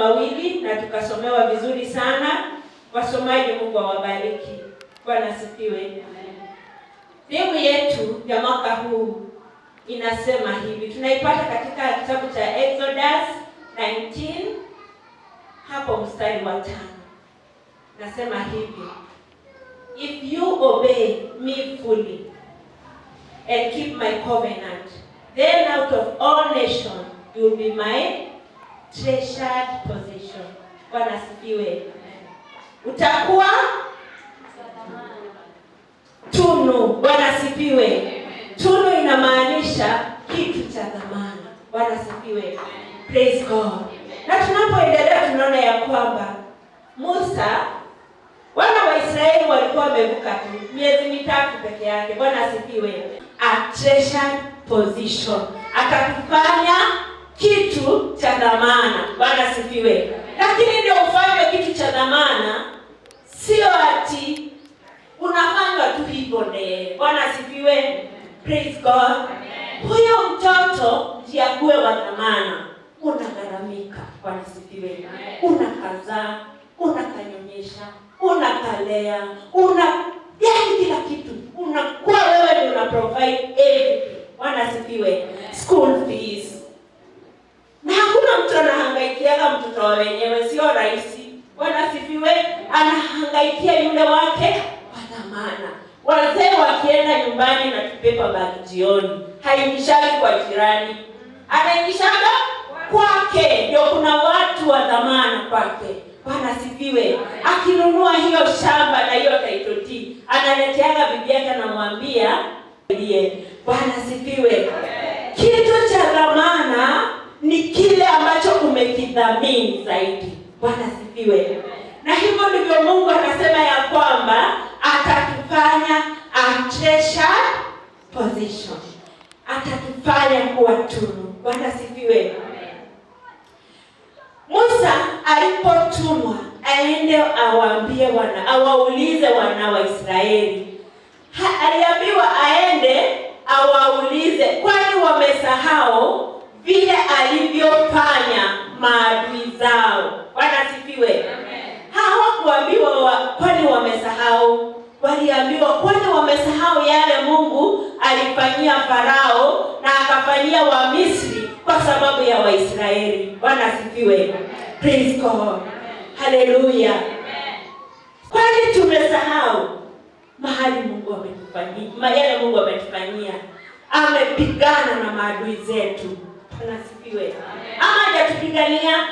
mawili na tukasomewa vizuri sana. Wasomaji, Mungu awabariki. Bwana asifiwe. Theme yetu ya mwaka huu inasema hivi. Tunaipata katika kitabu cha Exodus 19 hapo mstari wa 5. Nasema hivi: If you obey me fully and keep my covenant, then out of all nations you will be my treasured possession. Bwana asifiwe. Utakuwa tunu. Bwana asifiwe. Tunu inamaanisha kitu cha thamani. Bwana asifiwe. Praise God. Na tunapoendelea tunaona ya kwamba Musa, wana wa Israeli walikuwa wamevuka tu miezi mitatu peke yake. Bwana asifiwe. A treasured position. Akakufanya kitu cha dhamana. Bwana asifiwe. Lakini ndio ufanye kitu cha dhamana, sio ati unafanywa tu hivyo ndio. Bwana asifiwe. Praise God. Huyo mtoto ndiye akuwe wa dhamana. Unagharamika. Bwana asifiwe. Unakazaa, unakanyonyesha, unakalea, yaani kila kitu. Unakuwa wewe ndio una provide everything. Bwana asifiwe. School fees. Na hakuna mtu anahangaikia mtoto wa wenyewe, sio rahisi. Bwana asifiwe. Anahangaikia yule wake wa dhamana. Wazee wakienda nyumbani na tupepa bag jioni, haingishagi kwa jirani, anaingishaga kwake. Ndio kuna watu wa dhamana kwake. Bwana asifiwe. Akinunua hiyo shamba na hiyo title deed, analeteaga bibi yake na mwambia ndiye. Bwana asifiwe. Kitu cha dhamana ni kile ambacho umekidhamini zaidi. Bwana asifiwe. Na hivyo ndivyo Mungu anasema ya kwamba atatufanya a treasured possession. Atatufanya kuwa tunu. Bwana asifiwe. Musa alipotumwa aende awaulize wana wa Israeli. Aliambiwa aende awaulize, kwani wamesahau vile alivyofanya maadui zao. Bwana asifiwe. Hawakuambiwa kwani wamesahau, waliambiwa kwani wamesahau yale Mungu alifanyia Farao na akafanyia wa Misri kwa sababu ya Waisraeli. Bwana asifiwe. Praise God. Hallelujah. Kwani tumesahau mahali Mungu ametufanyia, yale Mungu ametufanyia? Amepigana na maadui zetu. Bwana asifiwe. Ama hajatupigania?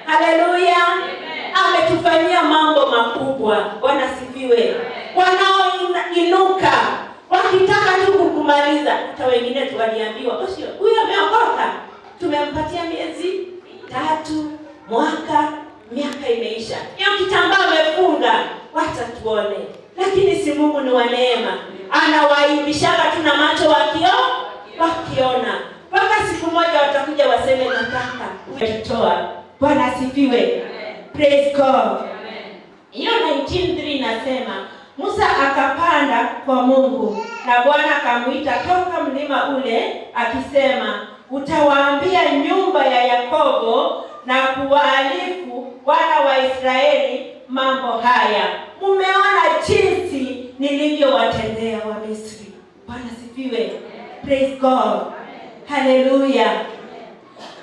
Hallelujah. Ametufanyia mambo makubwa. Bwana asifiwe. Wanaoinuka wakitaka tu kukumaliza, hata wengine tuwaliambiwa, huyu ameokoka, tumempatia miezi 3, mwaka, miaka imeisha, hiyo kitambaa amefunga, wacha tuone. Lakini si Mungu ni wa neema, anawaibishaga tu na macho wakiona. Mpaka siku moja watakuja waseme nataka kutoa. Bwana asifiwe. Praise God. Hiyo 19:3 inasema Musa akapanda kwa Mungu na Bwana akamuita toka mlima ule akisema, utawaambia nyumba ya Yakobo na kuwaalifu wana wa Israeli mambo haya. Mumeona jinsi nilivyowatendea wa Misri. Bwana asifiwe. Praise God. Hallelujah.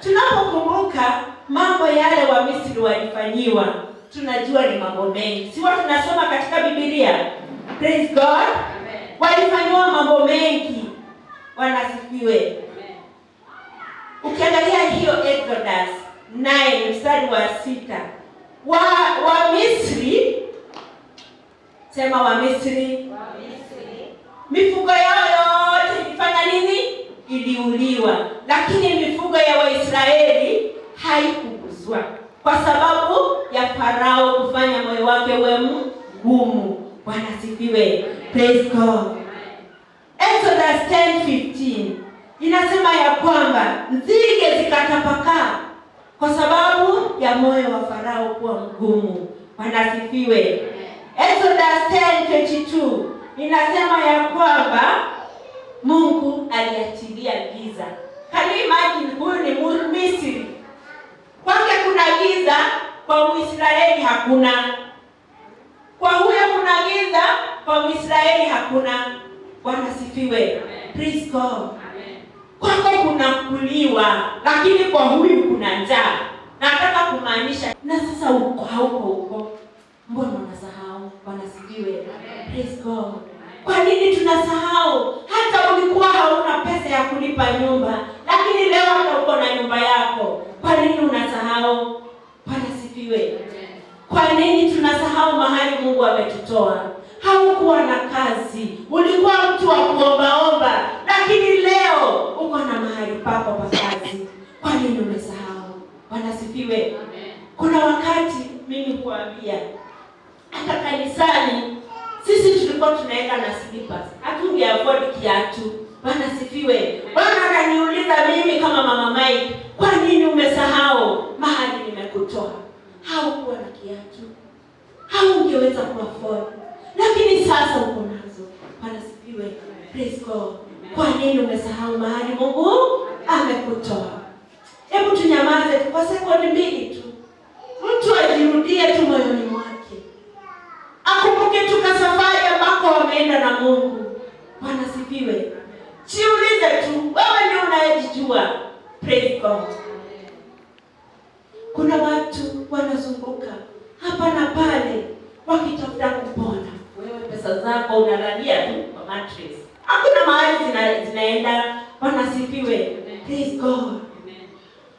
Tunapokumbuka mambo yale wa Misri walifanyiwa, tunajua ni mambo mengi. Si watu tunasoma katika Biblia. Praise God. Walifanywa mambo mengi. Bwana asifiwe. Ukiangalia hiyo Exodus 9 mstari wa 6, wa Misri, sema wa Misri, mifugo yao yote ilifanya nini? Iliuliwa. Lakini mifugo ya Waisraeli haikuguswa kwa sababu ya Farao kufanya moyo wake uwe mgumu. Bwana asifiwe. Praise God. Exodus 10:15 inasema ya kwamba nzige zikatapakaa kwa sababu ya moyo wa Farao kuwa mgumu. Bwana asifiwe. Exodus 10:22 inasema ya kwamba Mungu aliachilia giza. Can you imagine, huyu ni Misri, kwake kuna hakuna. Kwa huyo kuna giza, kwa Israeli hakuna. Bwana sifiwe. Praise God. Kwako kuna kuliwa, lakini kwa huyu kuna njaa. Nataka kumaanisha na sasa uko hauko huko. Mbona unasahau? Bwana sifiwe. Praise God. Kwa nini tunasahau? Hata ulikuwa hauna pesa ya kulipa nyumba, lakini leo hata uko na nyumba yako. Kwa nini unasahau? Bwana sifiwe. Kwa nini tunasahau mahali Mungu ametutoa? Haukuwa na kazi, ulikuwa mtu wa kuombaomba, lakini leo uko na mahali pako pa kazi. Kwa nini umesahau? Bwana sifiwe. Kuna wakati mimi kuambia hata kanisani sisi tulikuwa tunaenda na slippers. Hatungeafford kiatu. Bwana sifiwe. Bwana ananiuliza mimi kama mama Mike, kwa nini umesahau mahali nimekutoa? Haukuwa na kiatu, haungeweza kuafford, lakini sasa uko nazo. Bwana sifiwe. Praise God. Kwa nini umesahau mahali Mungu amekutoa? Hebu tunyamaze kwa sekondi mbili tu. Mtu ajirudie tu moyoni mwake, akumbuke tu safari ambako wameenda na Mungu. Bwana sifiwe. Jiulize tu, wewe ndio unayejijua. Praise God. Kuna watu wanazunguka hapa na pale wakitafuta kupona. Wewe pesa zako unalalia tu kwa mattress. Hakuna mahali zinaenda. Bwana sifiwe. Praise God.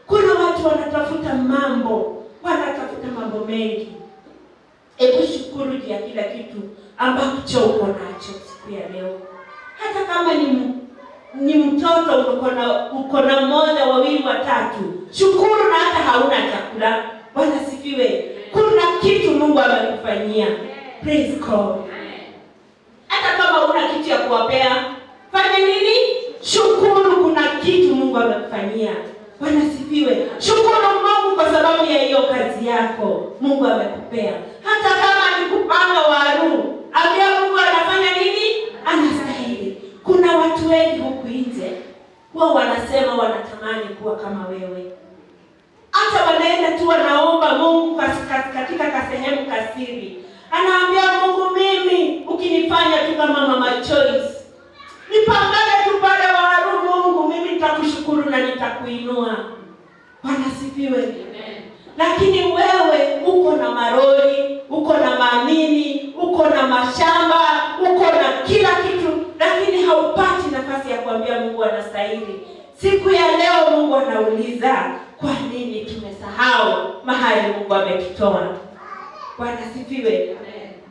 Kuna watu wanatafuta mambo mengi. Hebu shukuru juu ya kila kitu ambacho uko nacho siku ya leo. Hata kama ni mtoto uko na mmoja, wawili, watatu, shukuru. Na hata hauna chakula. Bwana sifiwe. Kuna kitu Mungu amekufanyia. Praise God. Hata kama una kitu ya kuwapea, fanya nini? Shukuru, kuna kitu Mungu amekufanyia. Bwana sifiwe. Shukuru Mungu kwa sababu ya hiyo kazi yako Mungu amekupea. Hata kama ni kupanga waru, ambia Mungu anafanya nini? Anastahili. Kuna watu wengi huku nje wao wanasema wanatamani kuwa kama wewe. Hata wanaenda tu wanaomba Mungu katika kasehemu kasiri. Anaambia Mungu, mimi ukinifanya tu kama Mama Choice, nipangane tu pale waru, Mungu mimi nitakushukuru na nitakuinua. Bwana sifiwe. Lakini wewe uko na maroli, uko na maamini, uko na mashamba, uko na kila kitu, lakini haupati nafasi ya kuambia Mungu anastahili. Siku ya leo Mungu anauliza, kwa nini tumesahau mahali Mungu ametutoa? Bwana sifiwe.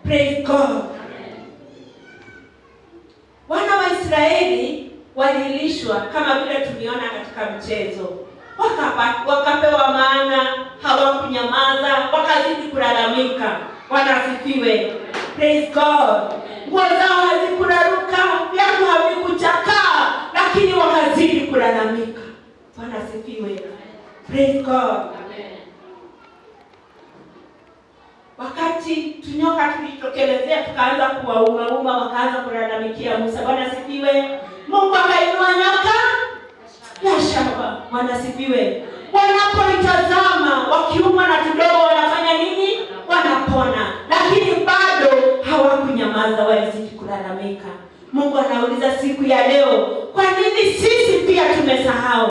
Praise God. Wana wa Israeli walilishwa kama vile tuliona katika mchezo. Wakapewa maana, hawakunyamaza, wakazidi kulalamika. Bwana sifiwe. Praise God. Nguo zao hazikuraruka, viatu havikuchakaa, lakini wakazidi kulalamika. Bwana sifiwe. Praise God. Wakati tunyoka tulitokelezea, tukaanza kuwauma, wakaanza kulalamikia Musa. Bwana sifiwe. Mungu akainua nyoka ya shaba. Bwana sifiwe. Wanapoitazama wakiuma na tudogo wanafanya nini? Wanapona. Lakini bado hawakunyamaza, walizidi kulalamika. Mungu anauliza siku ya leo, kwa nini sisi pia tumesahau?